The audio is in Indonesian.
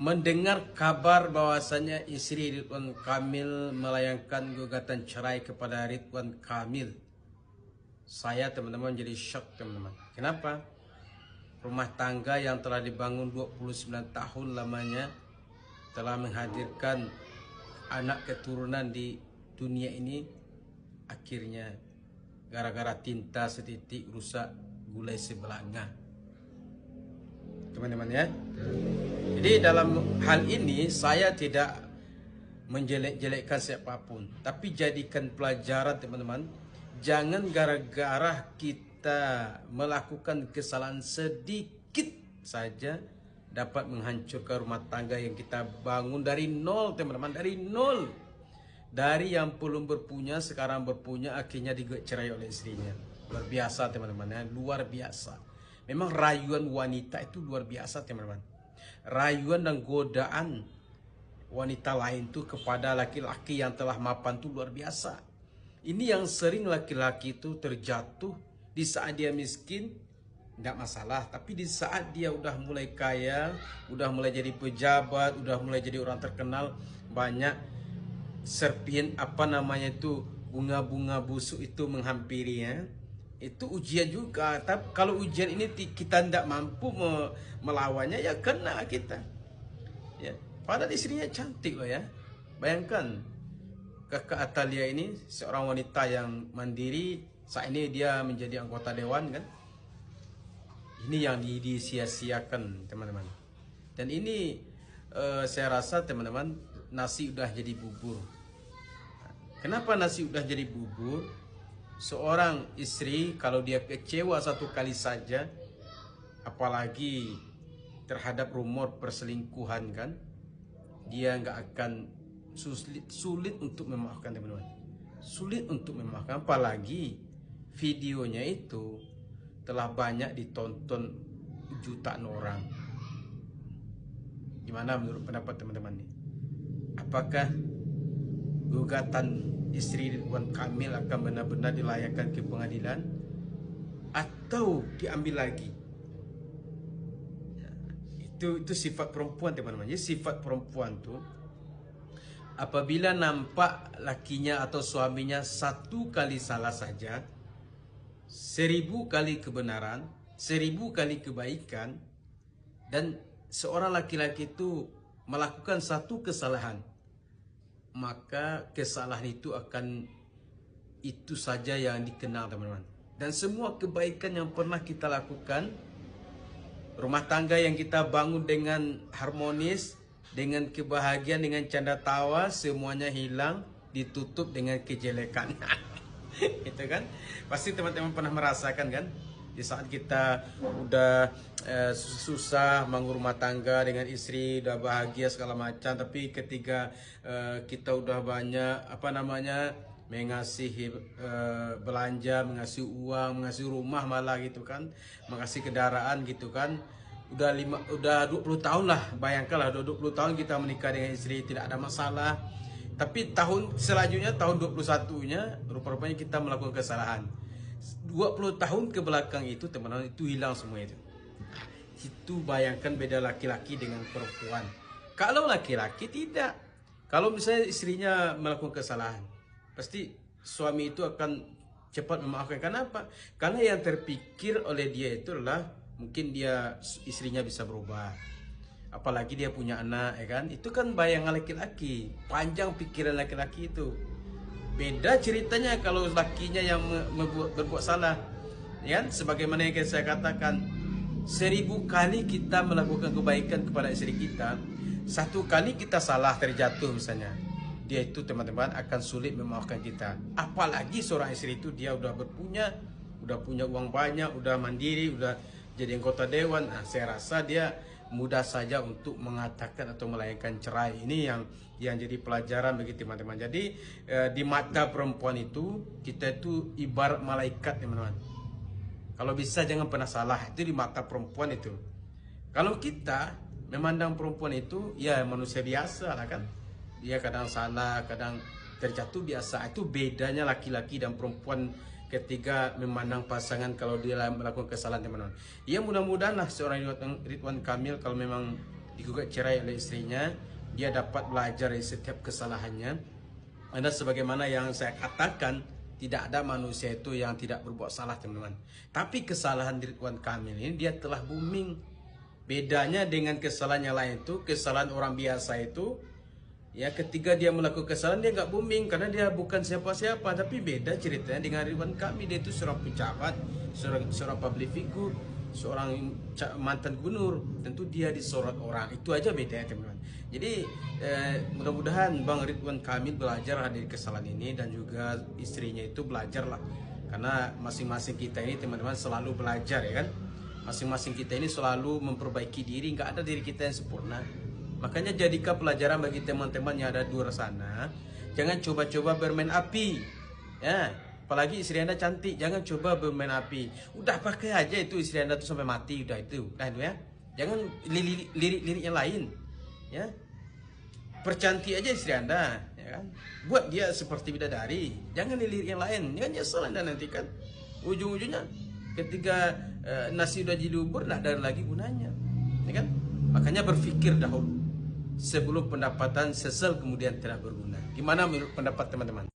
mendengar kabar bahwasanya istri Ridwan Kamil melayangkan gugatan cerai kepada Ridwan Kamil, saya teman-teman jadi shock teman-teman. Kenapa? Rumah tangga yang telah dibangun 29 tahun lamanya, telah menghadirkan anak keturunan di dunia ini, akhirnya gara-gara tinta setitik rusak gulai sebelanga. Teman-teman ya. Jadi dalam hal ini saya tidak menjelek-jelekkan siapapun, tapi jadikan pelajaran teman-teman. Jangan gara-gara kita melakukan kesalahan sedikit saja dapat menghancurkan rumah tangga yang kita bangun dari nol teman-teman, dari nol. Dari yang belum berpunya sekarang berpunya, akhirnya dicerai oleh istrinya. Luar biasa teman-teman ya, luar biasa. Memang rayuan wanita itu luar biasa teman-teman. Rayuan dan godaan wanita lain tuh kepada laki-laki yang telah mapan tuh luar biasa. Ini yang sering laki-laki itu terjatuh di saat dia miskin, tidak masalah. Tapi di saat dia udah mulai kaya, udah mulai jadi pejabat, udah mulai jadi orang terkenal, banyak serpihan bunga-bunga busuk itu menghampirinya. Itu ujian juga. Tapi kalau ujian ini kita tidak mampu melawannya, ya kena kita. Ya, padahal istrinya cantik loh ya. Bayangkan Kakak Atalia ini seorang wanita yang mandiri. Saat ini dia menjadi anggota dewan kan. Ini yang disia-siakan teman-teman. Dan ini saya rasa teman-teman, nasi udah jadi bubur. Kenapa nasi udah jadi bubur? Seorang istri kalau dia kecewa satu kali saja, apalagi terhadap rumor perselingkuhan kan, dia nggak akan sulit untuk memaafkan teman-teman. Sulit untuk memaafkan, apalagi videonya itu telah banyak ditonton jutaan orang. Gimana menurut pendapat teman-teman nih? Apakah gugatan istri Ridwan Kamil akan benar-benar dilayangkan ke pengadilan atau diambil lagi? Itu sifat perempuan teman-teman. Jadi sifat perempuan tuh, apabila nampak lakinya atau suaminya satu kali salah saja, 1000 kali kebenaran, 1000 kali kebaikan, dan seorang laki-laki itu melakukan satu kesalahan, maka kesalahan itu akan itu saja yang dikenal teman-teman. Dan semua kebaikan yang pernah kita lakukan, rumah tangga yang kita bangun dengan harmonis, dengan kebahagiaan, dengan canda tawa, semuanya hilang, ditutup dengan kejelekan. Itu kan pasti teman-teman pernah merasakan kan, di saat kita udah susah bangun rumah tangga dengan istri, udah bahagia segala macam, tapi ketika kita udah banyak mengasihi belanja, mengasihi uang, mengasihi rumah malah gitu kan, mengasihi kendaraan gitu kan, udah 20 tahun lah, bayangkanlah 20 tahun kita menikah dengan istri tidak ada masalah. Tapi tahun selanjutnya, tahun 21-nya, rupa-rupanya kita melakukan kesalahan. 20 tahun ke belakang itu teman-teman, itu hilang semua itu. Itu bayangkan beda laki-laki dengan perempuan. Kalau laki-laki tidak. Kalau misalnya istrinya melakukan kesalahan, pasti suami itu akan cepat memaafkan. Kenapa? Karena yang terpikir oleh dia itu adalah mungkin istrinya bisa berubah. Apalagi dia punya anak, ya kan? Itu kan bayangan laki-laki, panjang pikiran laki-laki itu. Beda ceritanya kalau lakinya yang berbuat salah, ya kan? Sebagaimana yang saya katakan, 1000 kali kita melakukan kebaikan kepada istri kita, satu kali kita salah terjatuh misalnya, dia itu teman-teman akan sulit memaafkan kita. Apalagi seorang istri itu dia udah punya uang banyak, udah mandiri, udah jadi anggota dewan. Nah, saya rasa dia mudah saja untuk mengatakan atau melayangkan cerai. Ini yang jadi pelajaran bagi teman-teman. Jadi di mata perempuan itu, kita itu ibarat malaikat teman-teman. Kalau bisa jangan pernah salah, itu di mata perempuan itu. Kalau kita memandang perempuan itu ya manusia biasa lah kan, dia kadang salah, kadang terjatuh, biasa. Itu bedanya laki-laki dan perempuan ketika memandang pasangan kalau dia melakukan kesalahan teman-teman. Ya mudah-mudahan lah seorang Ridwan Kamil kalau memang digugat cerai oleh istrinya, dia dapat belajar dari setiap kesalahannya. Karena sebagaimana yang saya katakan, tidak ada manusia itu yang tidak berbuat salah, teman-teman. Tapi kesalahan Ridwan Kamil ini dia telah booming. Bedanya dengan kesalahan yang lain itu, kesalahan orang biasa itu, ya ketika dia melakukan kesalahan dia nggak booming karena dia bukan siapa-siapa. Tapi beda ceritanya dengan Ridwan Kamil, dia itu seorang pejabat, seorang public figure, seorang mantan gubernur. Tentu dia disorot orang, itu aja bedanya, teman-teman. Jadi mudah-mudahan Bang Ridwan Kamil belajar dari kesalahan ini, dan juga istrinya itu belajarlah, karena masing-masing kita ini, teman-teman, selalu belajar, ya kan. Masing-masing kita ini selalu memperbaiki diri, nggak ada diri kita yang sempurna. Makanya jadikan pelajaran bagi teman-teman yang ada di luar sana, jangan coba-coba bermain api, ya. Apalagi istri Anda cantik, jangan coba bermain api. Udah pakai aja itu istri Anda tuh sampai mati, udah itu, ya. Jangan lirik-lirik yang lain, ya. Percantik aja istri Anda, ya kan. Buat dia seperti bidadari, jangan lirik yang lain, jangan nyesel Anda nanti kan. Ujung-ujungnya ketika nasi udah jadi bubur, nggak ada lagi gunanya, ya kan. Makanya berpikir dahulu sebelum pendapatan sesal kemudian tidak berguna. Gimana menurut pendapat teman-teman?